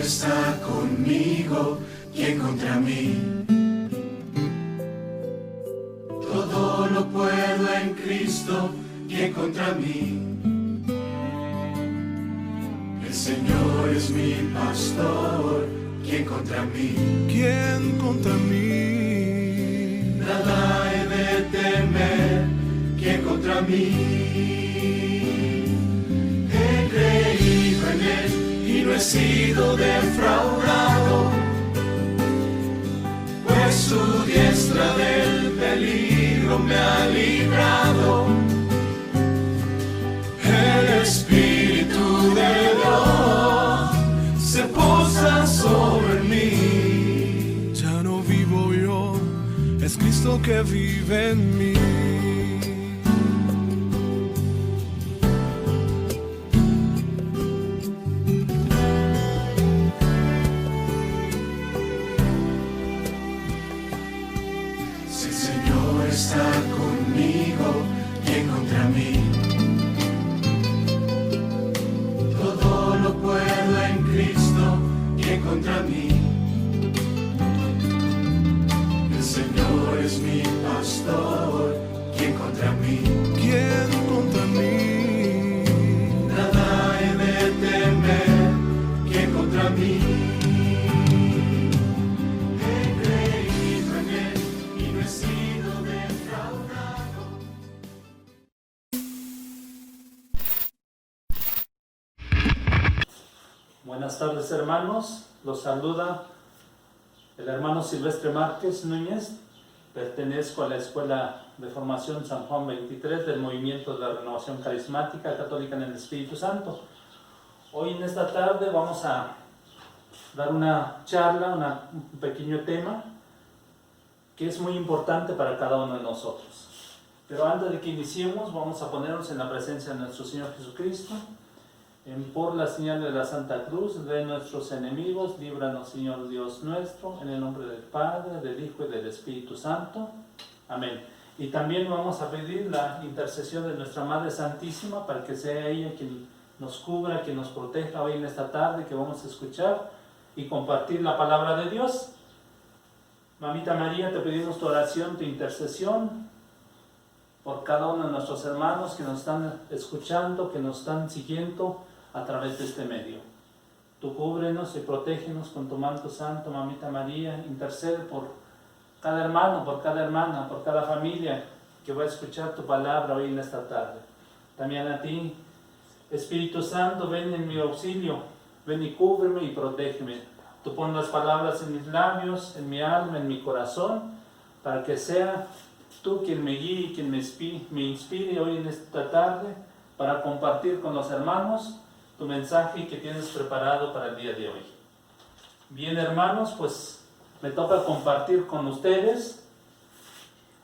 está conmigo, ¿quién contra mí? Todo lo puedo en Cristo, ¿quién contra mí? El Señor es mi pastor, ¿quién contra mí? ¿Quién contra mí? Nada he de temer, ¿quién contra mí? He creído en Él y no he sido defraudado, pues su diestra del peligro me ha librado. El Espíritu de Dios se posa sobre mí. Ya no vivo yo, es Cristo que vive en mí. Si el Señor está conmigo, ¿quién contra mí? Todo lo puedo en Cristo, ¿quién contra mí? El Señor es mi pastor, ¿quién contra mí? ¿Quién contra mí? Nada he de temer, ¿quién contra mí? He creído en Él y no he sido defraudado. Buenas tardes, hermanos, los saluda el hermano Silvestre Márquez Núñez. Pertenezco a la Escuela de Formación San Juan 23 del Movimiento de la Renovación Carismática Católica en el Espíritu Santo. Hoy en esta tarde vamos a dar una charla, un pequeño tema que es muy importante para cada uno de nosotros. Pero antes de que iniciemos, vamos a ponernos en la presencia de nuestro Señor Jesucristo. Por la señal de la Santa Cruz de nuestros enemigos, líbranos, Señor Dios nuestro, en el nombre del Padre, del Hijo y del Espíritu Santo. Amén. Y también vamos a pedir la intercesión de nuestra Madre Santísima para que sea ella quien nos cubra, quien nos proteja hoy en esta tarde que vamos a escuchar y compartir la palabra de Dios. Mamita María, te pedimos tu oración, tu intercesión por cada uno de nuestros hermanos que nos están escuchando, que nos están siguiendo a través de este medio. Tú cúbrenos y protégenos con tu manto santo, Mamita María. Intercede por cada hermano, por cada hermana, por cada familia que va a escuchar tu palabra hoy en esta tarde. También a ti, Espíritu Santo, ven en mi auxilio, ven y cúbreme y protégeme. Tú pon las palabras en mis labios, en mi alma, en mi corazón, para que sea tú quien me guíe y quien me inspire hoy en esta tarde para compartir con los hermanos tu mensaje que tienes preparado para el día de hoy. Bien, hermanos, pues me toca compartir con ustedes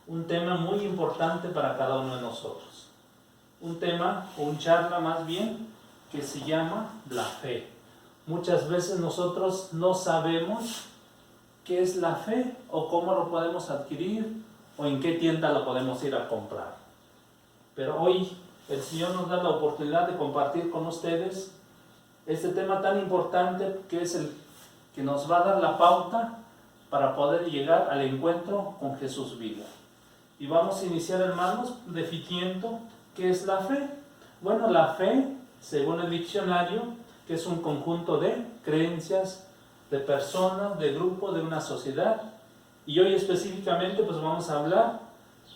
un tema muy importante para cada uno de nosotros. Un tema, o un charla más bien, que se llama la fe. Muchas veces nosotros no sabemos qué es la fe o cómo lo podemos adquirir o en qué tienda lo podemos ir a comprar. Pero hoy el Señor nos da la oportunidad de compartir con ustedes este tema tan importante que es el que nos va a dar la pauta para poder llegar al encuentro con Jesús vivo. Y vamos a iniciar, hermanos, definiendo qué es la fe. Bueno, la fe, según el diccionario, que es un conjunto de creencias de personas, de grupos, de una sociedad. Y hoy específicamente pues vamos a hablar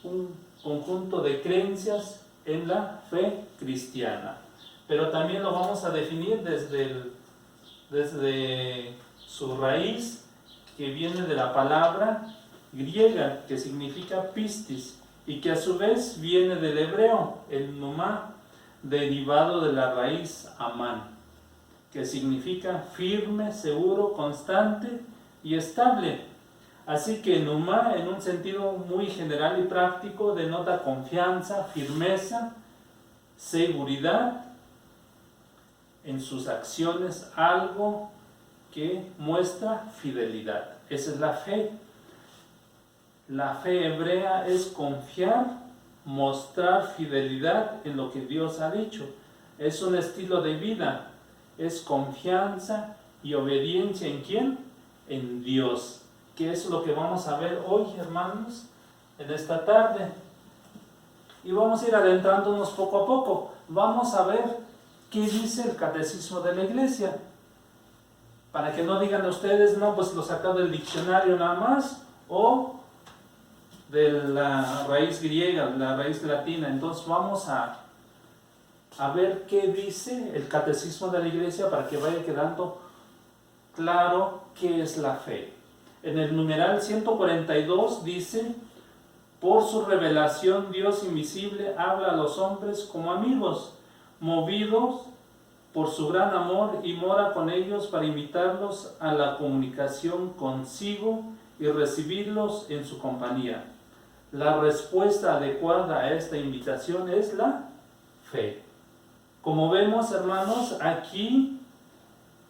un conjunto de creencias en la fe cristiana. Pero también lo vamos a definir desde su raíz, que viene de la palabra griega, que significa pistis, y que a su vez viene del hebreo, el numá, derivado de la raíz amán, que significa firme, seguro, constante y estable. Así que numá, en un sentido muy general y práctico, denota confianza, firmeza, seguridad en sus acciones, algo que muestra fidelidad. Esa es la fe. La fe hebrea es confiar, mostrar fidelidad en lo que Dios ha dicho. Es un estilo de vida, es confianza y obediencia ¿en quién? En Dios. Que es lo que vamos a ver hoy, hermanos, en esta tarde. Y vamos a ir adentrándonos poco a poco. Vamos a ver qué dice el catecismo de la iglesia. Para que no digan ustedes, no, pues lo sacado del diccionario nada más, o de la raíz griega, la raíz latina. Entonces vamos a ver qué dice el catecismo de la iglesia para que vaya quedando claro qué es la fe. En el numeral 142 dice: por su revelación Dios invisible habla a los hombres como amigos, movidos por su gran amor, y mora con ellos para invitarlos a la comunicación consigo y recibirlos en su compañía. La respuesta adecuada a esta invitación es la fe. Como vemos, hermanos, aquí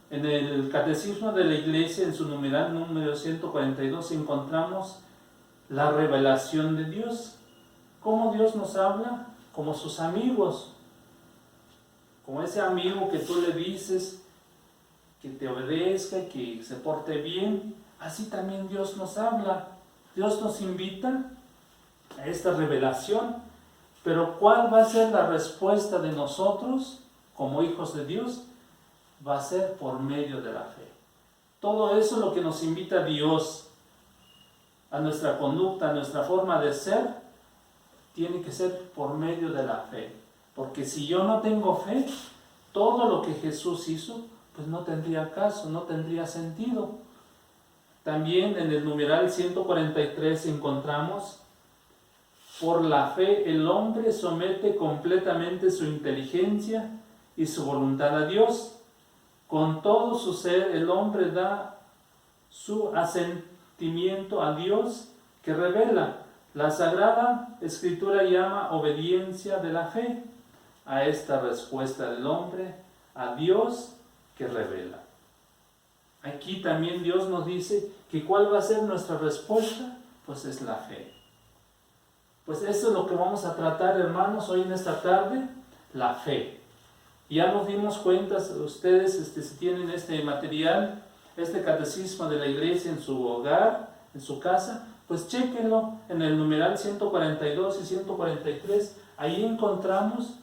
en el Catecismo de la Iglesia, en su numeral número 142, encontramos la revelación de Dios. ¿Cómo Dios nos habla? Como sus amigos. Como ese amigo que tú le dices que te obedezca, que se porte bien. Así también Dios nos habla. Dios nos invita a esta revelación. Pero ¿cuál va a ser la respuesta de nosotros como hijos de Dios? Va a ser por medio de la fe. Todo eso es lo que nos invita Dios a nuestra conducta, a nuestra forma de ser, tiene que ser por medio de la fe. Porque si yo no tengo fe, todo lo que Jesús hizo, pues no tendría caso, no tendría sentido. También en el numeral 143 encontramos: por la fe el hombre somete completamente su inteligencia y su voluntad a Dios. Con todo su ser el hombre da su asentimiento a Dios que revela. La Sagrada Escritura llama obediencia de la fe a esta respuesta del hombre a Dios que revela. Aquí también Dios nos dice que ¿cuál va a ser nuestra respuesta? Pues es la fe. Pues eso es lo que vamos a tratar, hermanos, hoy en esta tarde, la fe. Ya nos dimos cuenta, ustedes si tienen este material, este catecismo de la iglesia en su hogar, en su casa, pues chéquenlo en el numeral 142 y 143. Ahí encontramos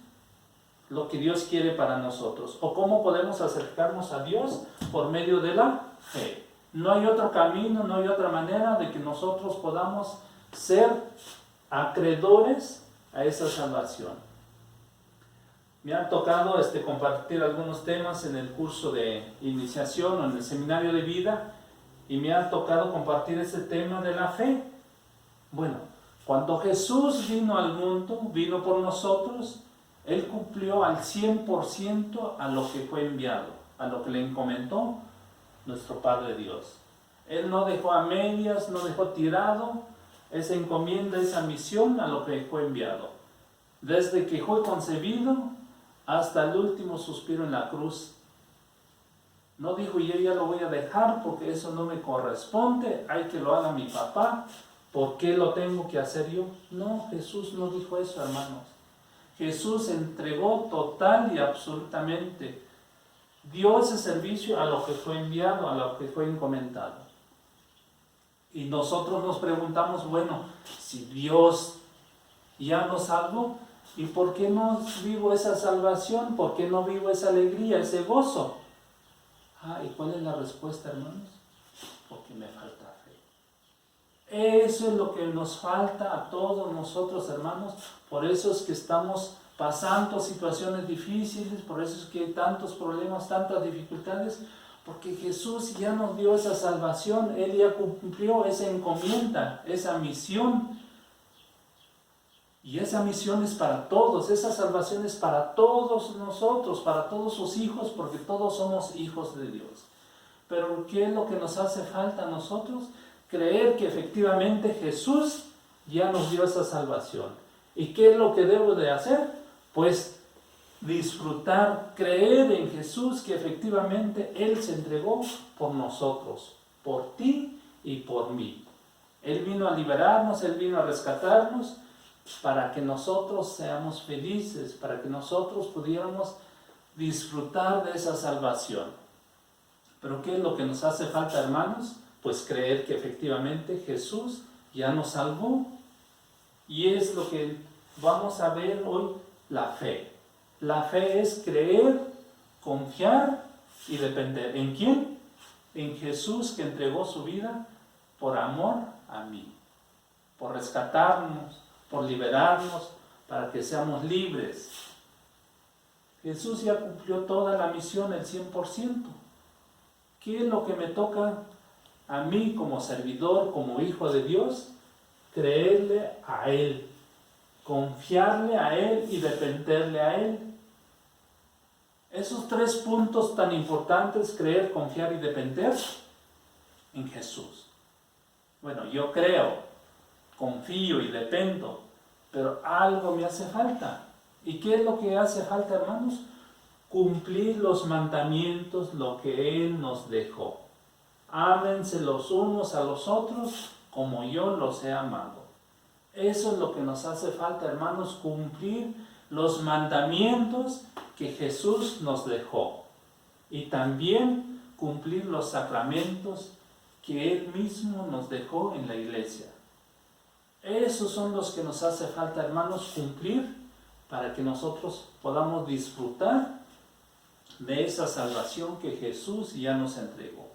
lo que Dios quiere para nosotros, o cómo podemos acercarnos a Dios por medio de la fe. No hay otro camino, no hay otra manera de que nosotros podamos ser acreedores a esa salvación. Me ha tocado compartir algunos temas en el curso de iniciación o en el seminario de vida, y me ha tocado compartir ese tema de la fe. Bueno, cuando Jesús vino al mundo, vino por nosotros, Él cumplió al 100% a lo que fue enviado, a lo que le encomendó nuestro Padre Dios. Él no dejó a medias, no dejó tirado esa encomienda, esa misión a lo que fue enviado. Desde que fue concebido hasta el último suspiro en la cruz. No dijo, yo ya lo voy a dejar porque eso no me corresponde, hay que lo haga mi papá, ¿por qué lo tengo que hacer yo? No, Jesús no dijo eso, hermanos. Jesús entregó total y absolutamente, dio ese servicio a lo que fue enviado, a lo que fue encomendado. Y nosotros nos preguntamos, bueno, si Dios ya nos salvó, ¿y por qué no vivo esa salvación? ¿Por qué no vivo esa alegría, ese gozo? ¿Y cuál es la respuesta, hermanos? Porque me falta fe. Eso es lo que nos falta a todos nosotros, hermanos. Por eso es que estamos pasando situaciones difíciles, por eso es que hay tantos problemas, tantas dificultades, porque Jesús ya nos dio esa salvación, Él ya cumplió esa encomienda, esa misión. Y esa misión es para todos, esa salvación es para todos nosotros, para todos sus hijos, porque todos somos hijos de Dios. Pero ¿qué es lo que nos hace falta a nosotros? Creer que efectivamente Jesús ya nos dio esa salvación. ¿Y qué es lo que debo de hacer? Pues disfrutar, creer en Jesús, que efectivamente Él se entregó por nosotros, por ti y por mí. Él vino a liberarnos, Él vino a rescatarnos, para que nosotros seamos felices, para que nosotros pudiéramos disfrutar de esa salvación. Pero ¿qué es lo que nos hace falta, hermanos? Pues creer que efectivamente Jesús ya nos salvó. Y es lo que vamos a ver hoy, la fe. La fe es creer, confiar y depender. ¿En quién? En Jesús, que entregó su vida por amor a mí, por rescatarnos, por liberarnos, para que seamos libres. Jesús ya cumplió toda la misión, el 100%. ¿Qué es lo que me toca a mí como servidor, como hijo de Dios? Creerle a Él, confiarle a Él y dependerle a Él. Esos 3 puntos tan importantes, creer, confiar y depender en Jesús. Bueno, yo creo, confío y dependo, pero algo me hace falta. ¿Y qué es lo que hace falta, hermanos? Cumplir los mandamientos, lo que Él nos dejó. Ámense los unos a los otros como yo los he amado. Eso es lo que nos hace falta, hermanos, cumplir los mandamientos que Jesús nos dejó. Y también cumplir los sacramentos que Él mismo nos dejó en la iglesia. Esos son los que nos hace falta, hermanos, cumplir para que nosotros podamos disfrutar de esa salvación que Jesús ya nos entregó.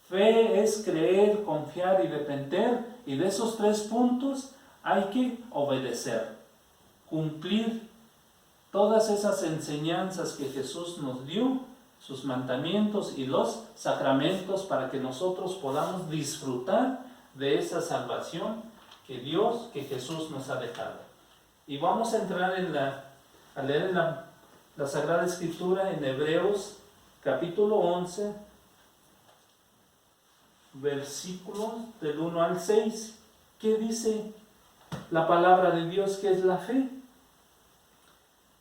Fe es creer, confiar y depender, y de esos 3 puntos hay que obedecer, cumplir todas esas enseñanzas que Jesús nos dio, sus mandamientos y los sacramentos, para que nosotros podamos disfrutar de esa salvación que Jesús nos ha dejado. Y vamos a entrar a leer la Sagrada Escritura en Hebreos capítulo 11, versículos del 1 al 6. ¿Qué dice la palabra de Dios que es la fe?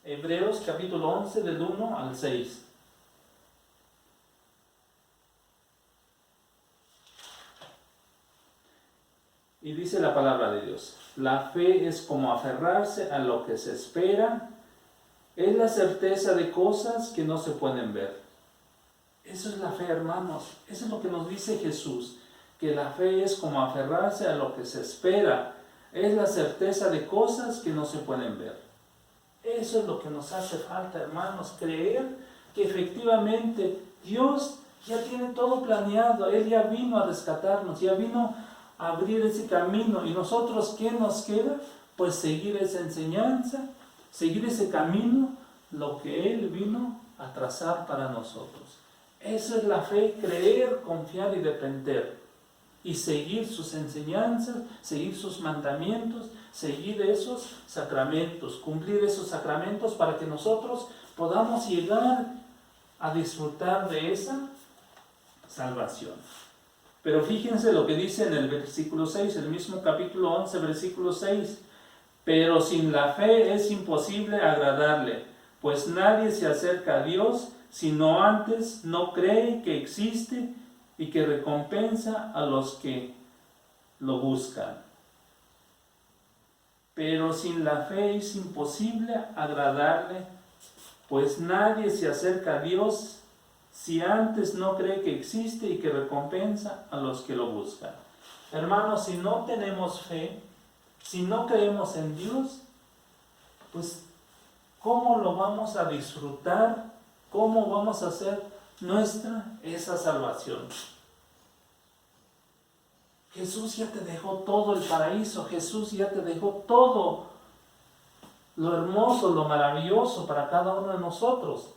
Hebreos capítulo 11 del 1 al 6. Y dice la palabra de Dios: la fe es como aferrarse a lo que se espera, es la certeza de cosas que no se pueden ver. Eso es la fe, hermanos. Eso es lo que nos dice Jesús, que la fe es como aferrarse a lo que se espera, es la certeza de cosas que no se pueden ver. Eso es lo que nos hace falta, hermanos, creer que efectivamente Dios ya tiene todo planeado. Él ya vino a rescatarnos, ya vino a abrir ese camino. ¿Y nosotros qué nos queda? Pues seguir esa enseñanza, seguir ese camino, lo que Él vino a trazar para nosotros. Eso es la fe, creer, confiar y depender. Y seguir sus enseñanzas, seguir sus mandamientos, seguir esos sacramentos, cumplir esos sacramentos para que nosotros podamos llegar a disfrutar de esa salvación. Pero fíjense lo que dice en el versículo 6, el mismo capítulo 11, versículo 6. Pero sin la fe es imposible agradarle, pues nadie se acerca a Dios sino antes no cree que existe y que recompensa a los que lo buscan. Pero sin la fe es imposible agradarle, pues nadie se acerca a Dios si antes no cree que existe y que recompensa a los que lo buscan. Hermanos, si no tenemos fe, si no creemos en Dios, pues ¿cómo lo vamos a disfrutar? ¿Cómo vamos a hacer nuestra esa salvación? Jesús ya te dejó todo el paraíso, Jesús ya te dejó todo lo hermoso, lo maravilloso para cada uno de nosotros.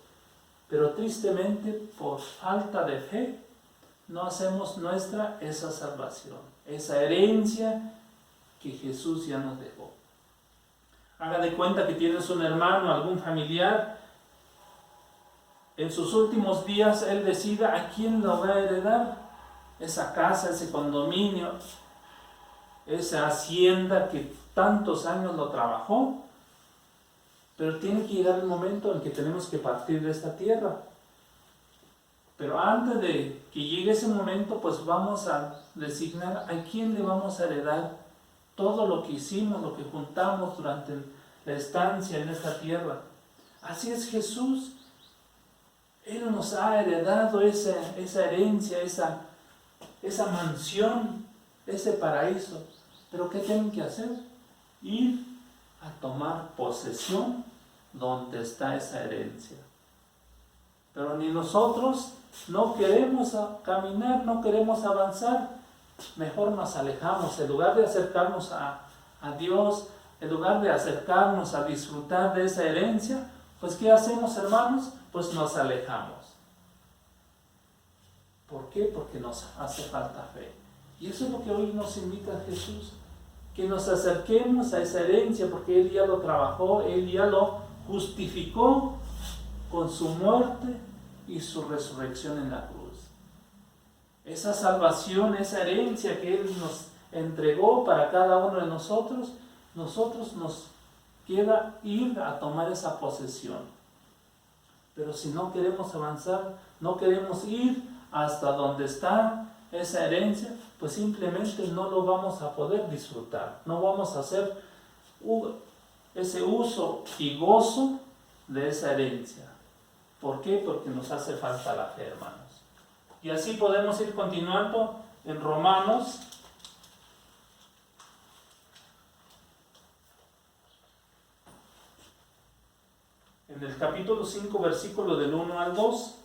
Pero tristemente, por falta de fe, no hacemos nuestra esa salvación, esa herencia que Jesús ya nos dejó. Haga de cuenta que tienes un hermano, algún familiar. En sus últimos días él decida a quién lo va a heredar. Esa casa, ese condominio, esa hacienda que tantos años lo trabajó. Pero tiene que llegar el momento en que tenemos que partir de esta tierra. Pero antes de que llegue ese momento, pues vamos a designar a quién le vamos a heredar todo lo que hicimos, lo que juntamos durante la estancia en esta tierra. Así es Jesús. Él nos ha heredado esa herencia, esa mansión, ese paraíso. Pero ¿qué tienen que hacer? Ir a tomar posesión donde está esa herencia. Pero ni nosotros no queremos caminar, no queremos avanzar. Mejor nos alejamos. En lugar de acercarnos a Dios, en lugar de acercarnos a disfrutar de esa herencia, pues ¿qué hacemos, hermanos? Pues nos alejamos. ¿Por qué? Porque nos hace falta fe. Y eso es lo que hoy nos invita Jesús, que nos acerquemos a esa herencia, porque Él ya lo trabajó, Él ya lo justificó con su muerte y su resurrección en la cruz. Esa salvación, esa herencia que Él nos entregó para cada uno de nosotros nos queda ir a tomar esa posesión. Pero si no queremos avanzar, no queremos ir hasta donde está esa herencia, pues simplemente no lo vamos a poder disfrutar. No vamos a hacer ese uso y gozo de esa herencia. ¿Por qué? Porque nos hace falta la fe, hermanos. Y así podemos ir continuando en Romanos. En el capítulo 5, versículo del 1 al 2.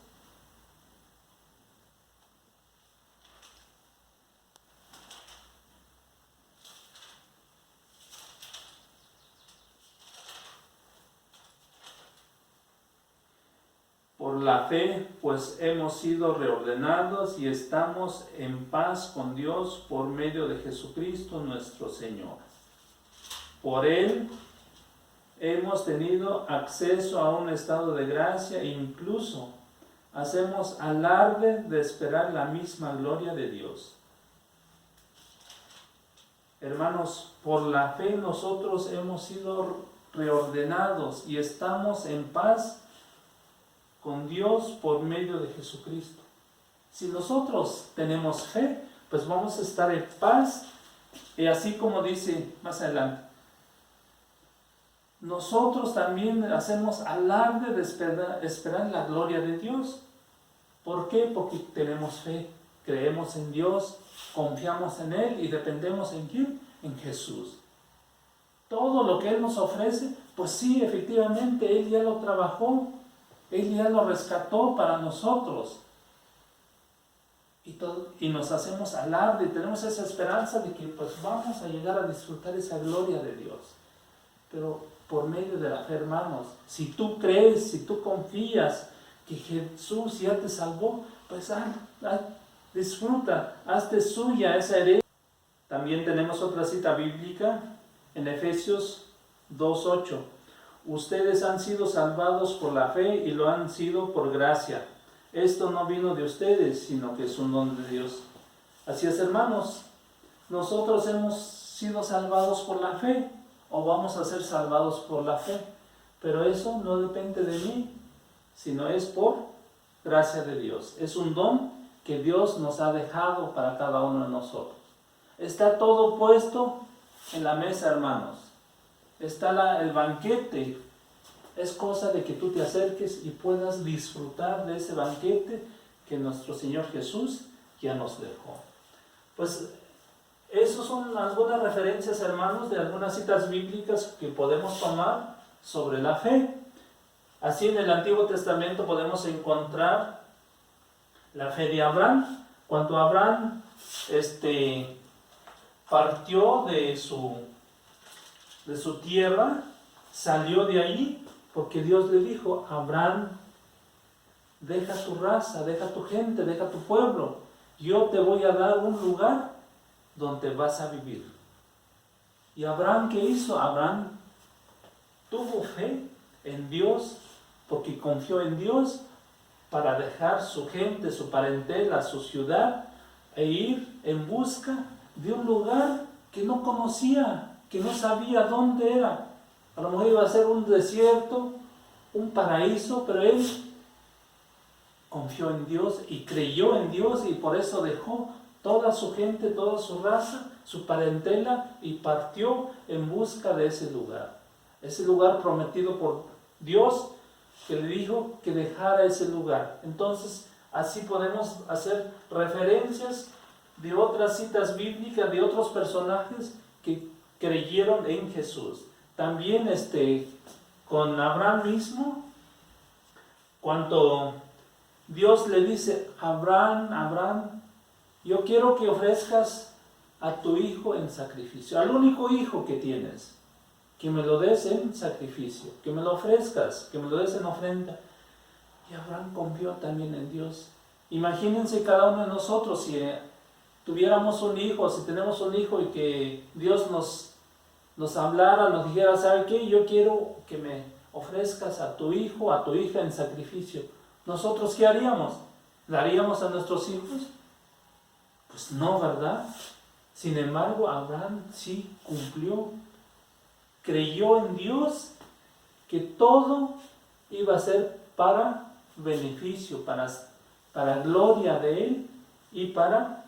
Por la fe, pues hemos sido reordenados y estamos en paz con Dios por medio de Jesucristo nuestro Señor. Por Él hemos tenido acceso a un estado de gracia e incluso hacemos alarde de esperar la misma gloria de Dios. Hermanos, por la fe nosotros hemos sido reordenados y estamos en paz con Dios por medio de Jesucristo. Si nosotros tenemos fe, pues vamos a estar en paz. Y así como dice más adelante, nosotros también hacemos alarde de esperar la gloria de Dios. ¿Por qué? Porque tenemos fe, creemos en Dios, confiamos en Él y dependemos en ¿quién? En Jesús. Todo lo que Él nos ofrece, pues sí, efectivamente, Él ya lo trabajó. Él ya lo rescató para nosotros. Y nos hacemos alarde y tenemos esa esperanza de que pues vamos a llegar a disfrutar esa gloria de Dios. Pero por medio de la fe, hermanos, si tú crees, si tú confías que Jesús ya te salvó, pues disfruta, hazte suya esa herencia. También tenemos otra cita bíblica en Efesios 2:8. Ustedes han sido salvados por la fe y lo han sido por gracia. Esto no vino de ustedes, sino que es un don de Dios. Así es, hermanos, nosotros hemos sido salvados por la fe, o vamos a ser salvados por la fe, pero eso no depende de mí, sino es por gracia de Dios. Es un don que Dios nos ha dejado para cada uno de nosotros. Está todo puesto en la mesa, hermanos. Está el banquete. Es cosa de que tú te acerques y puedas disfrutar de ese banquete que nuestro Señor Jesús ya nos dejó. Pues esas son algunas referencias, hermanos, de algunas citas bíblicas que podemos tomar sobre la fe. Así en el Antiguo Testamento podemos encontrar la fe de Abraham. Cuando Abraham partió de su tierra, salió de ahí, porque Dios le dijo: Abraham, deja tu raza, deja tu gente, deja tu pueblo. Yo te voy a dar un lugar donde vas a vivir. ¿Y Abraham qué hizo? Abraham tuvo fe en Dios, porque confió en Dios para dejar su gente, su parentela, su ciudad, e ir en busca de un lugar que no conocía, que no sabía dónde era. A lo mejor iba a ser un desierto, un paraíso, pero él confió en Dios y creyó en Dios, y por eso dejó toda su gente, toda su raza, su parentela, y partió en busca de ese lugar prometido por Dios que le dijo que dejara ese lugar. Entonces, así podemos hacer referencias de otras citas bíblicas, de otros personajes que creyeron en Jesús. También con Abraham mismo, cuando Dios le dice, Abraham, Abraham, yo quiero que ofrezcas a tu hijo en sacrificio, al único hijo que tienes, que me lo des en sacrificio, que me lo ofrezcas, que me lo des en ofrenda. Y Abraham confió también en Dios. Imagínense cada uno de nosotros si tuviéramos un hijo, si tenemos un hijo y que Dios nos hablara, nos dijera, ¿sabe qué? Yo quiero que me ofrezcas a tu hijo, a tu hija en sacrificio. ¿Nosotros qué haríamos? ¿Le haríamos a nuestros hijos? Pues no, ¿verdad? Sin embargo, Abraham sí cumplió. Creyó en Dios que todo iba a ser para beneficio, para gloria de Él y para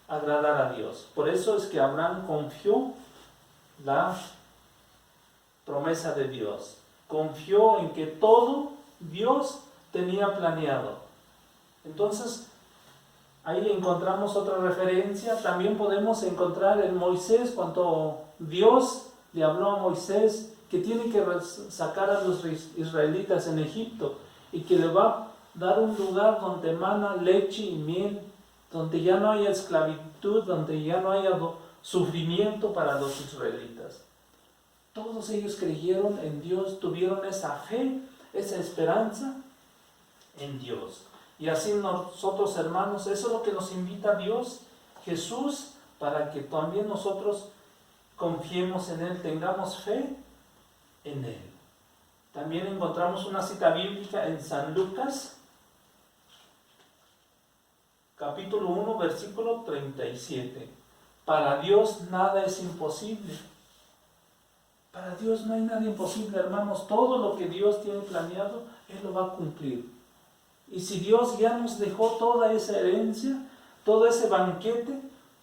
agradar a Dios. Por eso es que Abraham confió la promesa de Dios. Confió en que todo Dios tenía planeado. Entonces, ahí encontramos otra referencia. También podemos encontrar en Moisés, cuando Dios le habló a Moisés que tiene que sacar a los israelitas en Egipto y que le va a dar un lugar donde emana leche y miel, donde ya no haya esclavitud, donde ya no haya sufrimiento para los israelitas. Todos ellos creyeron en Dios, tuvieron esa fe, esa esperanza en Dios. Y así nosotros, hermanos, eso es lo que nos invita Dios, Jesús, para que también nosotros confiemos en Él, tengamos fe en Él. También encontramos una cita bíblica en San Lucas, capítulo 1, versículo 37. Para Dios nada es imposible. Para Dios no hay nada imposible, hermanos. Todo lo que Dios tiene planeado, Él lo va a cumplir. Y si Dios ya nos dejó toda esa herencia, todo ese banquete,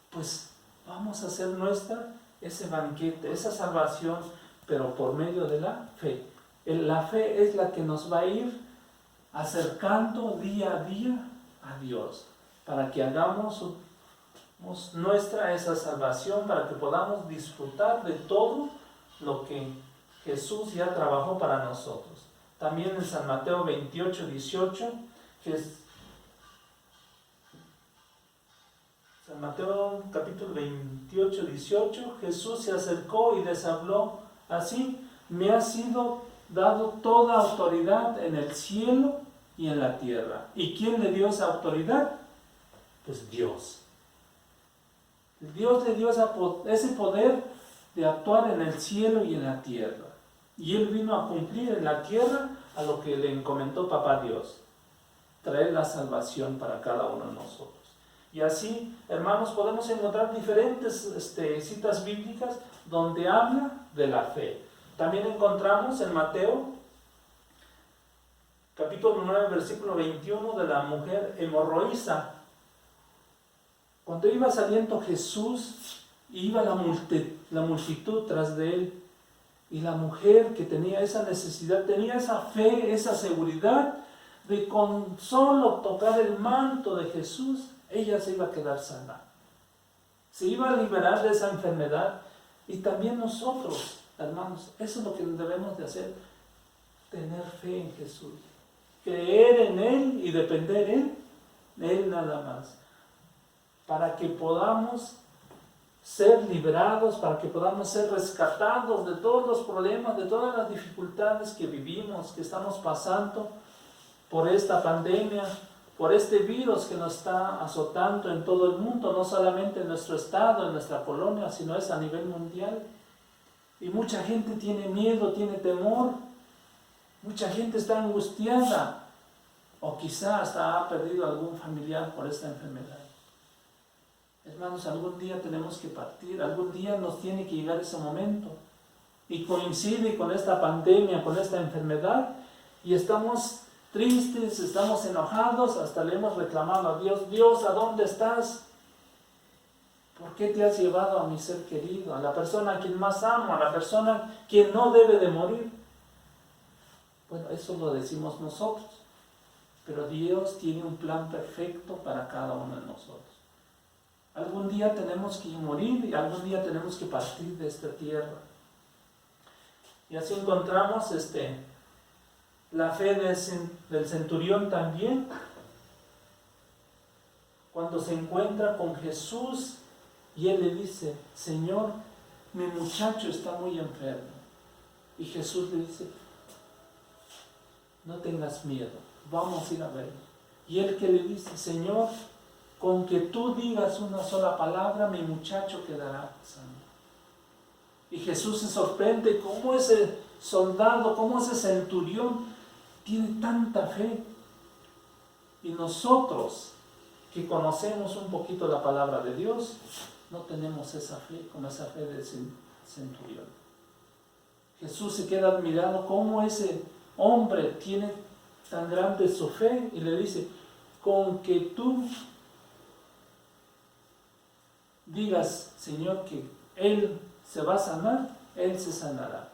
pues vamos a hacer nuestra ese banquete, esa salvación, pero por medio de la fe. La fe es la que nos va a ir acercando día a día a Dios, para que hagamos nuestra esa salvación, para que podamos disfrutar de todo lo que Jesús ya trabajó para nosotros. También en San Mateo 28, 18, San Mateo capítulo 28, 18, Jesús se acercó y les habló así: me ha sido dado toda autoridad en el cielo y en la tierra. ¿Y quién le dio esa autoridad? Pues Dios. Dios le dio ese poder de actuar en el cielo y en la tierra. Y Él vino a cumplir en la tierra a lo que le encomendó Papá Dios: traer la salvación para cada uno de nosotros. Y así, hermanos, podemos encontrar diferentes citas bíblicas donde habla de la fe. También encontramos en Mateo, capítulo 9, versículo 21, de la mujer hemorroísa. Cuando iba saliendo Jesús, iba la multitud tras de Él. Y la mujer que tenía esa necesidad, tenía esa fe, esa seguridad de con solo tocar el manto de Jesús, ella se iba a quedar sana. Se iba a liberar de esa enfermedad. Y también nosotros, hermanos, eso es lo que debemos de hacer: tener fe en Jesús, creer en Él y depender en Él nada más, para que podamos ser liberados, para que podamos ser rescatados de todos los problemas, de todas las dificultades que vivimos, que estamos pasando por esta pandemia, por este virus que nos está azotando en todo el mundo, no solamente en nuestro estado, en nuestra colonia, sino es a nivel mundial. Y mucha gente tiene miedo, tiene temor, mucha gente está angustiada, o quizá hasta ha perdido algún familiar por esta enfermedad. Hermanos, algún día tenemos que partir, algún día nos tiene que llegar ese momento. Y coincide con esta pandemia, con esta enfermedad, y estamos tristes, estamos enojados, hasta le hemos reclamado a Dios: Dios, ¿a dónde estás? ¿Por qué te has llevado a mi ser querido, a la persona a quien más amo, a la persona quien no debe de morir? Bueno, eso lo decimos nosotros, pero Dios tiene un plan perfecto para cada uno de nosotros. Algún día tenemos que morir y algún día tenemos que partir de esta tierra. Y así encontramos la fe del centurión también, cuando se encuentra con Jesús y él le dice: Señor, mi muchacho está muy enfermo. Y Jesús le dice: no tengas miedo, vamos a ir a verlo. Y él que le dice: Señor, con que tú digas una sola palabra, mi muchacho quedará sano. Y Jesús se sorprende cómo ese soldado, cómo ese centurión tiene tanta fe. Y nosotros, que conocemos un poquito la palabra de Dios, no tenemos esa fe, como esa fe del centurión. Jesús se queda admirado cómo ese hombre tiene tan grande su fe y le dice: con que tú digas, Señor, que Él se va a sanar, Él se sanará.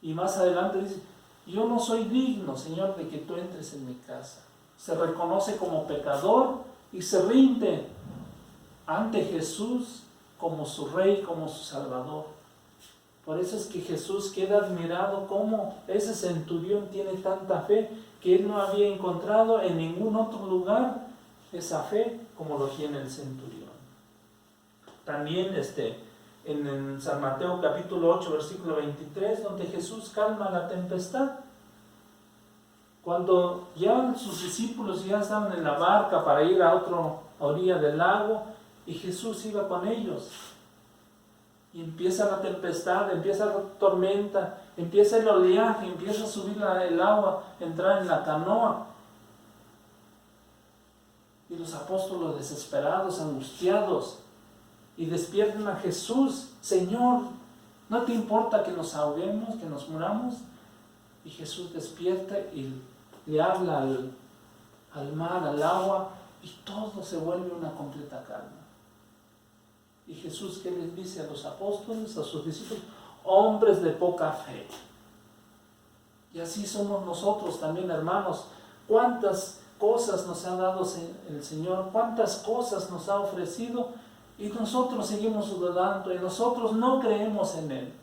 Y más adelante dice: yo no soy digno, Señor, de que tú entres en mi casa. Se reconoce como pecador y se rinde ante Jesús como su Rey, como su Salvador. Por eso es que Jesús queda admirado cómo ese centurión tiene tanta fe que él no había encontrado en ningún otro lugar esa fe como lo tiene el centurión. También en San Mateo capítulo 8 versículo 23, donde Jesús calma la tempestad. Cuando ya sus discípulos ya estaban en la barca para ir a otra orilla del lago y Jesús iba con ellos. Y empieza la tempestad, empieza la tormenta, empieza el oleaje, empieza a subir el agua, entrar en la canoa. Y los apóstoles desesperados, angustiados, y despiertan a Jesús: Señor, ¿no te importa que nos ahoguemos, que nos muramos? Y Jesús despierta y le habla al mar, al agua, y todo se vuelve una completa calma. Y Jesús, ¿qué les dice a los apóstoles, a sus discípulos? Hombres de poca fe. Y así somos nosotros también, hermanos. ¿Cuántas cosas nos ha dado el Señor? ¿Cuántas cosas nos ha ofrecido? Y nosotros seguimos dudando, y nosotros no creemos en Él.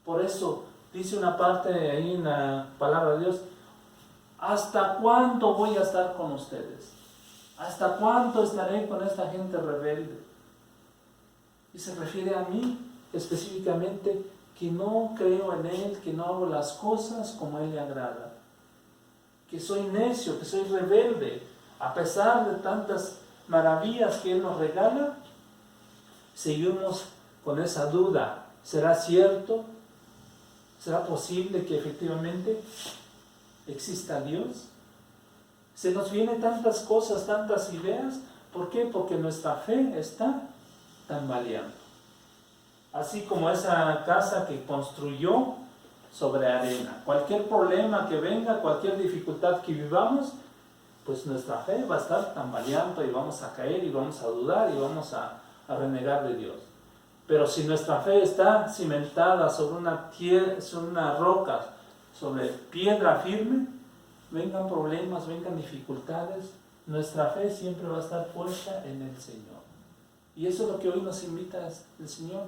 Por eso dice una parte ahí en la palabra de Dios: ¿hasta cuándo voy a estar con ustedes? ¿Hasta cuánto estaré con esta gente rebelde? Y se refiere a mí específicamente, que no creo en Él, que no hago las cosas como a Él le agrada, que soy necio, que soy rebelde, a pesar de tantas maravillas que Él nos regala. Seguimos con esa duda: ¿será cierto? ¿Será posible que efectivamente exista Dios? Se nos vienen tantas cosas, tantas ideas. ¿Por qué? Porque nuestra fe está tambaleando. Así como esa casa que construyó sobre arena. Cualquier problema que venga, cualquier dificultad que vivamos, pues nuestra fe va a estar tambaleando y vamos a caer y vamos a dudar y vamos a renegar de Dios. Pero si nuestra fe está cimentada sobre una roca, sobre piedra firme, vengan problemas, vengan dificultades, nuestra fe siempre va a estar puesta en el Señor. Y eso es lo que hoy nos invita el Señor,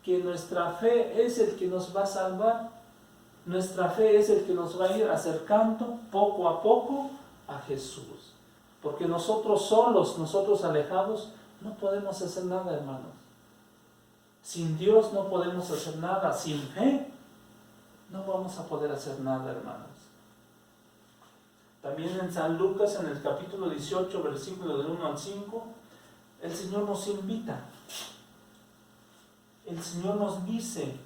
que nuestra fe es el que nos va a salvar, nuestra fe es el que nos va a ir acercando poco a poco a Jesús. Porque nosotros solos, nosotros alejados, no podemos hacer nada, hermanos. Sin Dios no podemos hacer nada, sin fe no vamos a poder hacer nada, hermanos. También en San Lucas, en el capítulo 18, versículo del 1 al 5, el Señor nos invita. El Señor nos dice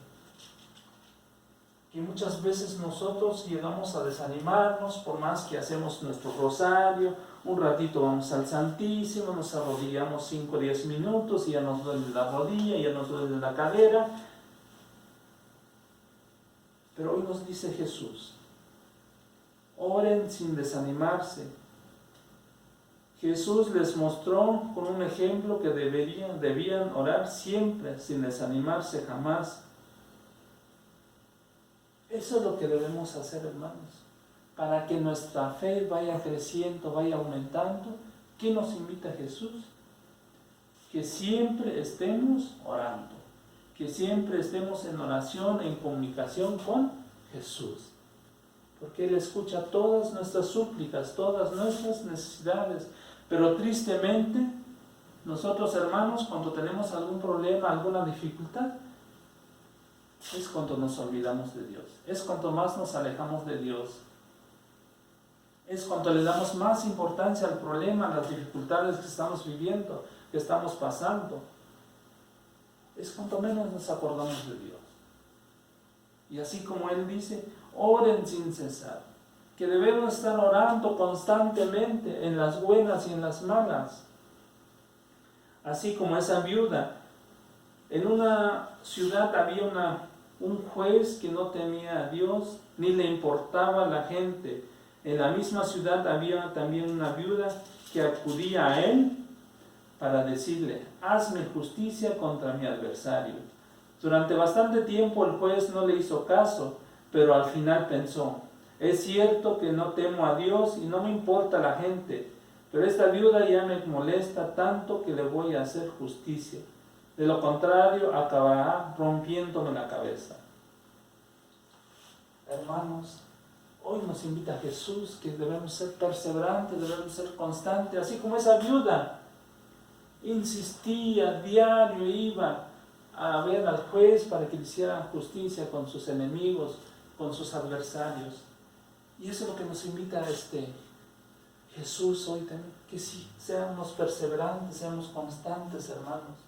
que muchas veces nosotros llegamos a desanimarnos, por más que hacemos nuestro rosario, un ratito vamos al Santísimo, nos arrodillamos 5 o 10 minutos y ya nos duele la rodilla, ya nos duele la cadera. Pero hoy nos dice Jesús: oren sin desanimarse. Jesús les mostró con un ejemplo que debían orar siempre, sin desanimarse jamás. Eso es lo que debemos hacer, hermanos, para que nuestra fe vaya creciendo, vaya aumentando. ¿Qué nos invita Jesús? Que siempre estemos orando, que siempre estemos en oración, en comunicación con Jesús, porque Él escucha todas nuestras súplicas, todas nuestras necesidades. Pero tristemente, nosotros, hermanos, cuando tenemos algún problema, alguna dificultad, es cuando nos olvidamos de Dios, es cuando más nos alejamos de Dios, es cuando le damos más importancia al problema, a las dificultades que estamos viviendo, que estamos pasando. Es cuando menos nos acordamos de Dios. Y así como Él dice, oren sin cesar, que debemos estar orando constantemente en las buenas y en las malas. Así como esa viuda, en una ciudad había un juez que no temía a Dios, ni le importaba a la gente. En la misma ciudad había también una viuda que acudía a él para decirle, hazme justicia contra mi adversario. Durante bastante tiempo el juez no le hizo caso, pero al final pensó, es cierto que no temo a Dios y no me importa la gente, pero esta viuda ya me molesta tanto que le voy a hacer justicia. De lo contrario, acabará rompiéndome la cabeza. Hermanos, hoy nos invita Jesús que debemos ser perseverantes, debemos ser constantes, así como esa viuda insistía, diario iba a ver al juez para que le hiciera justicia con sus enemigos, con sus adversarios. Y eso es lo que nos invita Jesús hoy también, que sí, seamos perseverantes, seamos constantes, hermanos.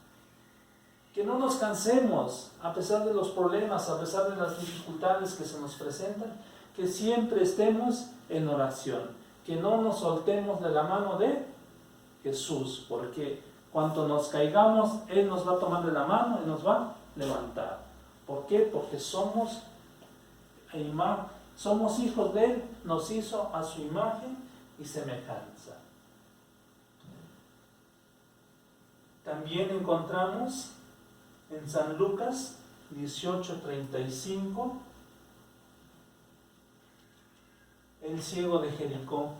Que no nos cansemos a pesar de los problemas, a pesar de las dificultades que se nos presentan, que siempre estemos en oración, que no nos soltemos de la mano de Jesús, porque cuando nos caigamos, Él nos va a tomar de la mano y nos va a levantar. ¿Por qué? Porque somos hijos de Él, nos hizo a su imagen y semejanza. También encontramos en San Lucas 18:35 el ciego de Jericó.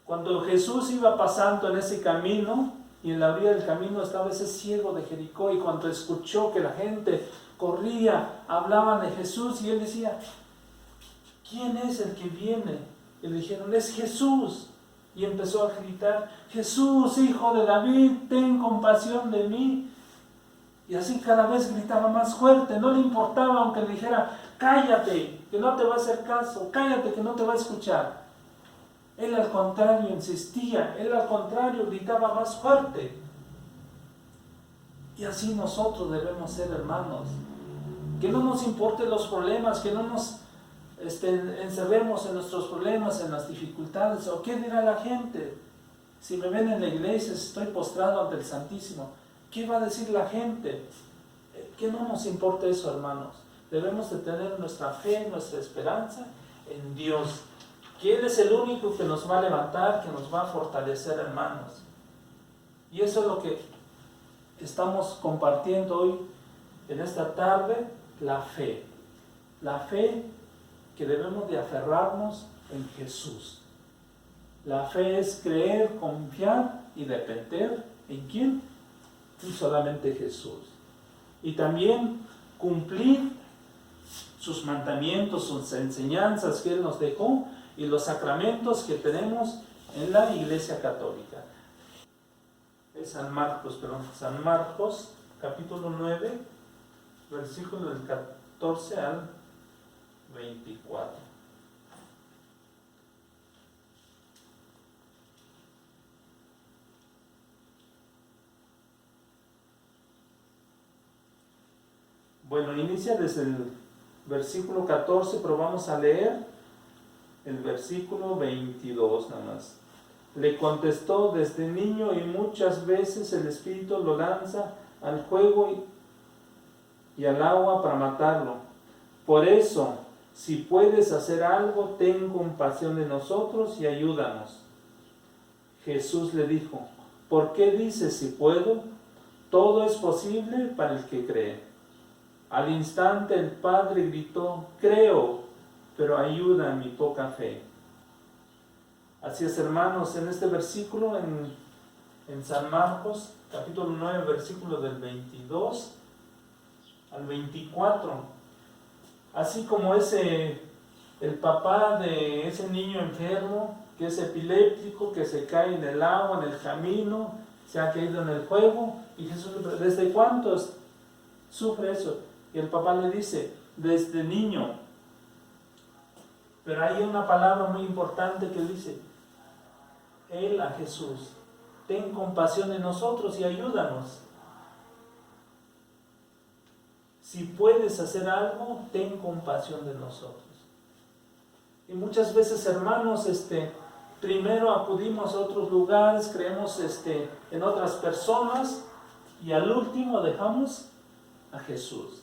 Cuando Jesús iba pasando en ese camino, y en la orilla del camino estaba ese ciego de Jericó, y cuando escuchó que la gente corría, hablaban de Jesús, y él decía, ¿quién es el que viene? Y le dijeron, es Jesús. Y empezó a gritar, Jesús, hijo de David, ten compasión de mí. Y así cada vez gritaba más fuerte, no le importaba aunque le dijera, cállate, que no te va a hacer caso, cállate, que no te va a escuchar. Él al contrario insistía, él al contrario gritaba más fuerte. Y así nosotros debemos ser, hermanos. Que no nos importen los problemas, que no nos encerremos en nuestros problemas, en las dificultades. ¿O qué dirá la gente? Si me ven en la iglesia, estoy postrado ante el Santísimo, ¿qué va a decir la gente? Que no nos importe eso, hermanos. Debemos de tener nuestra fe, nuestra esperanza en Dios, que Él es el único que nos va a levantar, que nos va a fortalecer, hermanos. Y eso es lo que estamos compartiendo hoy, en esta tarde, la fe. La fe que debemos de aferrarnos en Jesús. La fe es creer, confiar y depender ¿en quién? En solamente Jesús. Y también cumplir sus mandamientos, sus enseñanzas que Él nos dejó y los sacramentos que tenemos en la Iglesia Católica. Es San Marcos, capítulo 9, versículo del 14 al 24. Bueno, inicia desde el versículo 14, pero vamos a leer el versículo 22 nada más. Le contestó, desde niño y muchas veces el Espíritu lo lanza al fuego y al agua para matarlo. Por eso, si puedes hacer algo, ten compasión de nosotros y ayúdanos. Jesús le dijo, ¿por qué dices si puedo? Todo es posible para el que cree. Al instante el padre gritó: creo, pero ayuda a mi poca fe. Así es, hermanos, en este versículo, en San Marcos, capítulo 9, versículo del 22 al 24, así como el papá de ese niño enfermo, que es epiléptico, que se cae en el agua, en el camino, se ha caído en el fuego, y Jesús le pregunta: ¿desde cuántos sufre eso? Y el papá le dice: desde niño. Pero hay una palabra muy importante que dice: él a Jesús, ten compasión de nosotros y ayúdanos. Si puedes hacer algo, ten compasión de nosotros. Y muchas veces, hermanos, primero acudimos a otros lugares, creemos en otras personas, y al último dejamos a Jesús.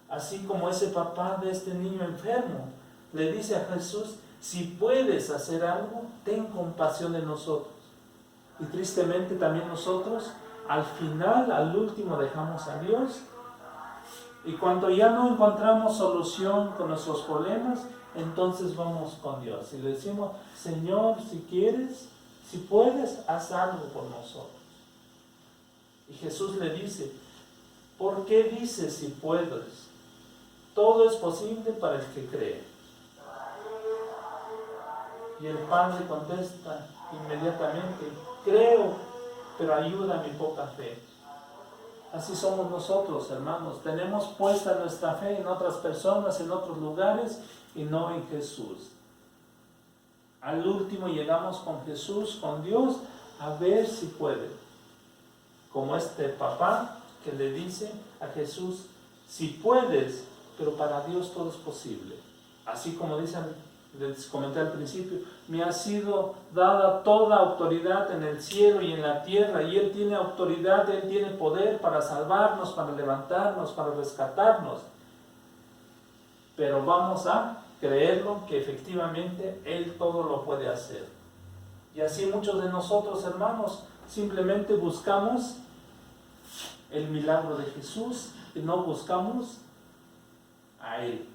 Así como ese papá de este niño enfermo le dice a Jesús: si puedes hacer algo, ten compasión de nosotros. Y tristemente también nosotros, al final, al último, dejamos a Dios. Y cuando ya no encontramos solución con nuestros problemas, entonces vamos con Dios y le decimos: Señor, si quieres, si puedes, haz algo por nosotros. Y Jesús le dice: ¿por qué dices si puedes? Todo es posible para el que cree. Y el padre contesta inmediatamente: creo, pero ayuda a mi poca fe. Así somos nosotros, hermanos. Tenemos puesta nuestra fe en otras personas, en otros lugares, y no en Jesús. Al último llegamos con Jesús, con Dios, a ver si puede. Como este papá que le dice a Jesús: si puedes, pero para Dios todo es posible. Así como les comenté al principio, me ha sido dada toda autoridad en el cielo y en la tierra, y Él tiene autoridad, Él tiene poder para salvarnos, para levantarnos, para rescatarnos. Pero vamos a creerlo, que efectivamente Él todo lo puede hacer. Y así muchos de nosotros, hermanos, simplemente buscamos el milagro de Jesús y no buscamos a Él.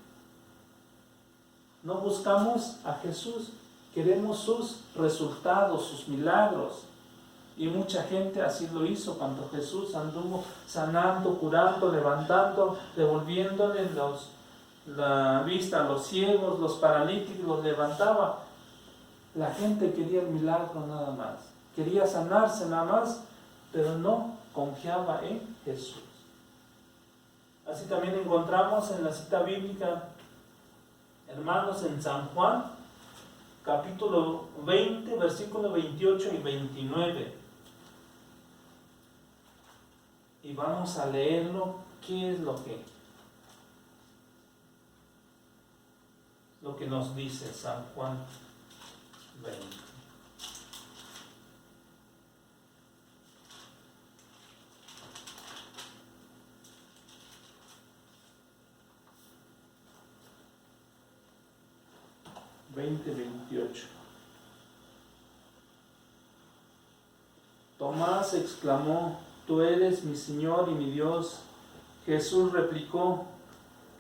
No buscamos a Jesús, queremos sus resultados, sus milagros. Y mucha gente así lo hizo cuando Jesús anduvo sanando, curando, levantando, devolviéndole la vista a los ciegos, los paralíticos, los levantaba. La gente quería el milagro nada más, quería sanarse nada más, pero no confiaba en Jesús. Así también encontramos en la cita bíblica, hermanos, en San Juan, capítulo 20, versículos 28 y 29. Y vamos a leerlo. ¿Qué es lo que nos dice San Juan 20? Tomás exclamó: tú eres mi Señor y mi Dios. Jesús replicó: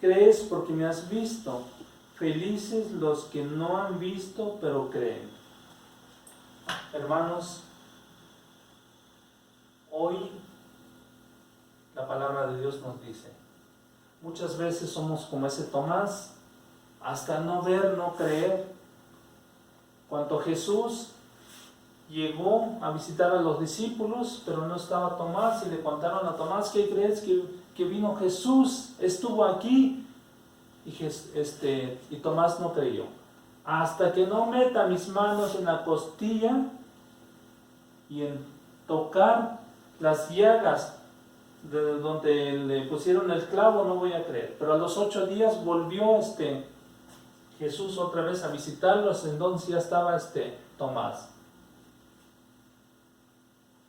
¿crees porque me has visto? Felices los que no han visto pero creen. Hermanos, hoy la palabra de Dios nos dice: muchas veces somos como ese Tomás, hasta no ver, no creer. Cuando Jesús llegó a visitar a los discípulos, pero no estaba Tomás, y le contaron a Tomás: ¿qué crees? Que vino Jesús, estuvo aquí. Y Tomás no creyó. Hasta que no meta mis manos en la costilla y en tocar las llagas de donde le pusieron el clavo, no voy a creer. Pero a los 8 días volvió Jesús otra vez a visitarlos, entonces ya estaba Tomás.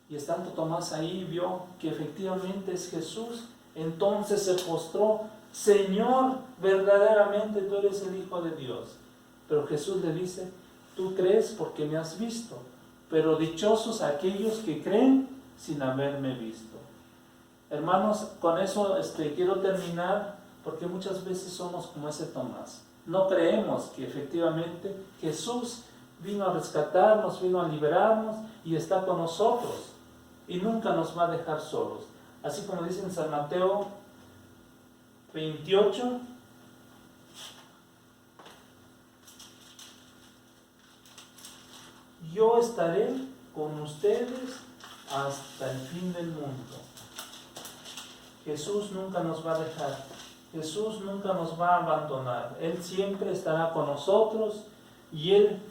Y estando Tomás ahí, vio que efectivamente es Jesús. Entonces se postró: Señor, verdaderamente tú eres el Hijo de Dios. Pero Jesús le dice: tú crees porque me has visto, pero dichosos aquellos que creen sin haberme visto. Hermanos, con eso quiero terminar porque muchas veces somos como ese Tomás. No creemos que efectivamente Jesús vino a rescatarnos, vino a liberarnos y está con nosotros y nunca nos va a dejar solos. Así como dice en San Mateo 28, yo estaré con ustedes hasta el fin del mundo. Jesús nunca nos va a dejar. Jesús nunca nos va a abandonar. Él siempre estará con nosotros y Él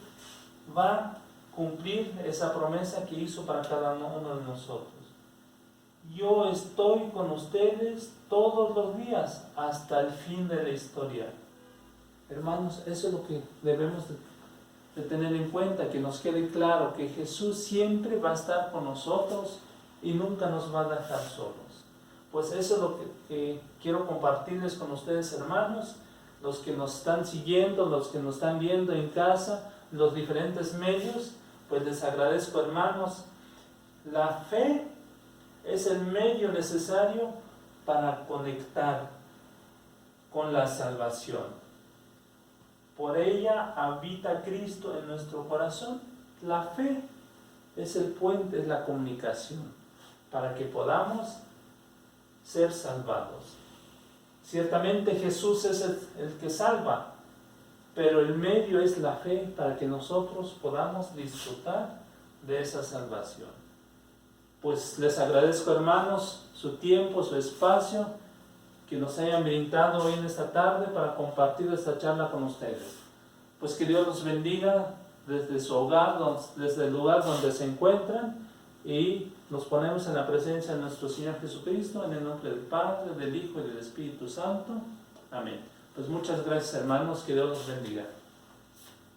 va a cumplir esa promesa que hizo para cada uno de nosotros. Yo estoy con ustedes todos los días hasta el fin de la historia. Hermanos, eso es lo que debemos de tener en cuenta, que nos quede claro que Jesús siempre va a estar con nosotros y nunca nos va a dejar solos. Pues eso es lo que quiero compartirles con ustedes, hermanos, los que nos están siguiendo, los que nos están viendo en casa, los diferentes medios, pues les agradezco, hermanos. La fe es el medio necesario para conectar con la salvación. Por ella habita Cristo en nuestro corazón. La fe es el puente, es la comunicación para que podamos ser salvados. Ciertamente Jesús es el que salva, pero el medio es la fe para que nosotros podamos disfrutar de esa salvación. Pues les agradezco, hermanos, su tiempo, su espacio, que nos hayan brindado hoy en esta tarde para compartir esta charla con ustedes. Pues que Dios los bendiga desde su hogar, desde el lugar donde se encuentran, y nos ponemos en la presencia de nuestro Señor Jesucristo, en el nombre del Padre, del Hijo y del Espíritu Santo. Amén. Pues muchas gracias, hermanos, que Dios los bendiga.